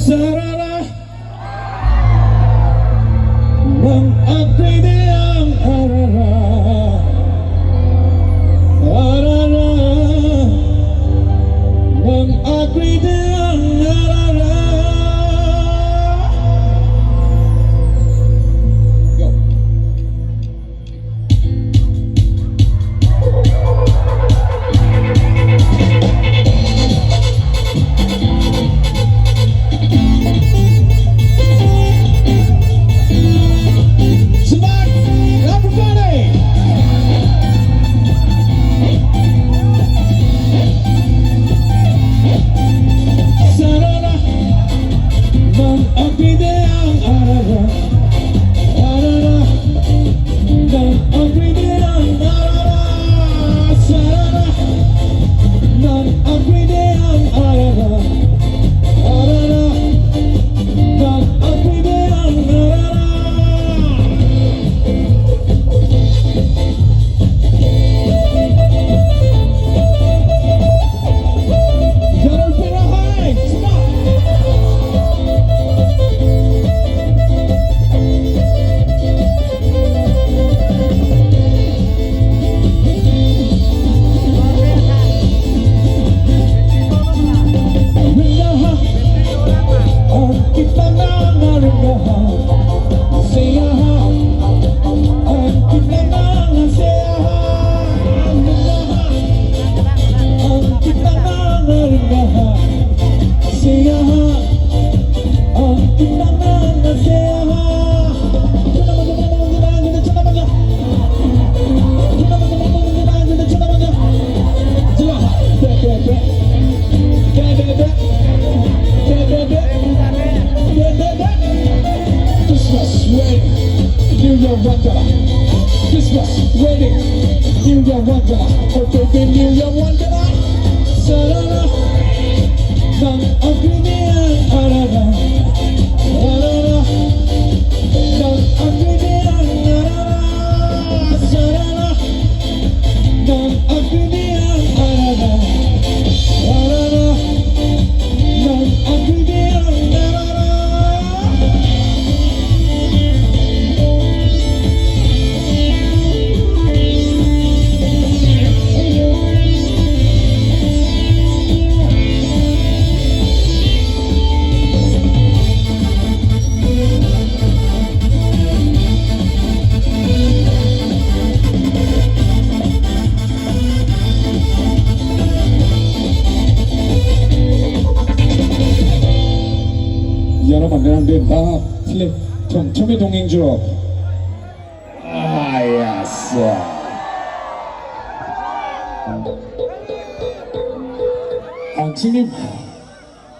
Sarara mengakui yang arara arara mengakui yang arara. Go. Christmas wedding, New Year wonder, okay, New Year wonder. Sarara, nang agniyan arara, arara, nang agniyan arara, sarara, nang agniyan arara, arara, nang agniyan arara. 여러분 나 플립 처음에 동행주로 아야스 angkini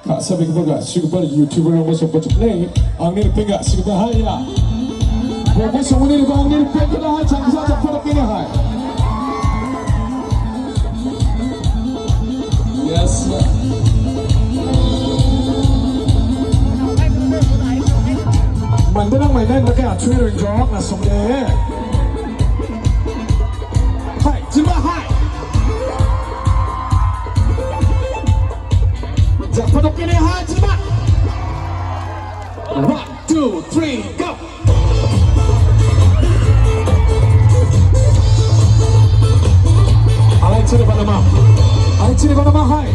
kak sabi ko ba siguro ba YouTuber mo sa pagplay ang nilipin nga siguro ba haya kung sa muna ba ang nilipin ko na chansa sa para pinahay yes 만드랑 말단 이렇게 아침에 왼쪽 나서게 하이 지마 하이 자 파도끼리 하이 지마 1, 2, 3, go 알아이치리 바나마 알아이치리 바나마 하이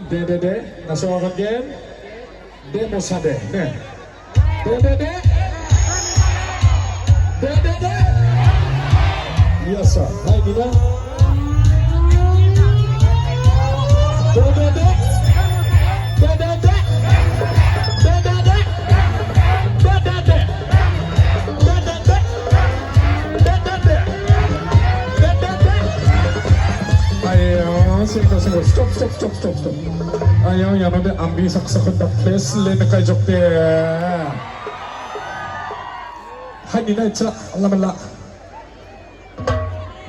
데데데 나서간 게 데모사데 네 데데데 Dede. Yes sir. Hai Nina. Dede. Dede. Sing. Stop. Ayaw, yan ang ambi saksakan na place le na kay jokte. Hai Nina itcha, alam la.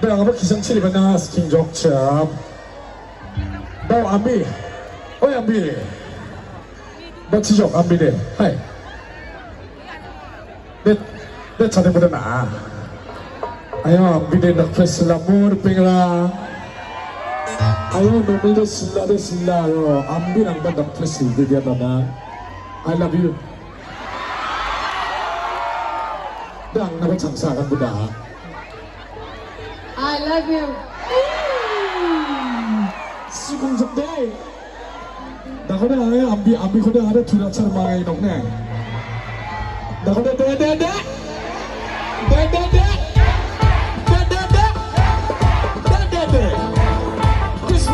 Ba nga ba kisang chili ba na skin jok cham. Ba ambi. Oy ambi. Ba chi jok ambi de. Hai. De chade mo na. Ayaw ambi de na place lamur pingla. Ayaw normal de silla yo ambi nang ba na place de dia na. I love you. Dang na ba changsakan mo da? I love you. Sigong jokde. Dako na ay ambi ko na ada turachar mga inok na. Dako na de.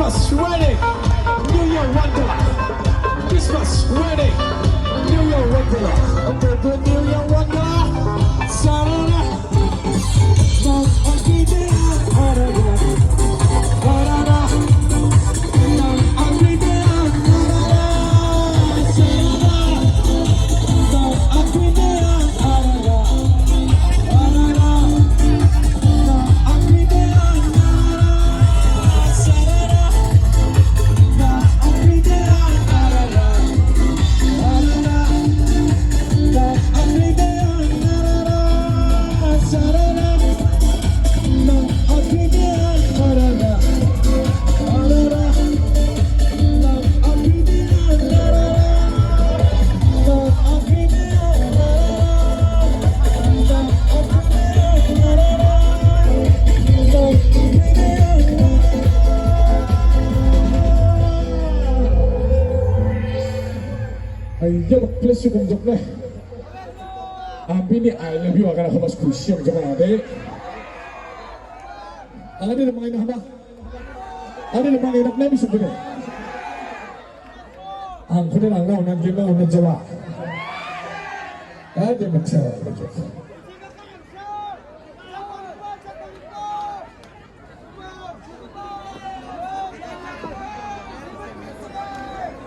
Christmas wedding, New Year Wonderland. Christmas wedding, New Year Wonderland. The New Year Wonderland. Sarana. Ayo, please yung kumjok na. Ambi ni I love you akan ako mas kusi yung jok na ate. Ada na mga inak na. Ada na mga inak na bisa bener. Ang kuda lang na unang gila unang jawa. Ada magsara.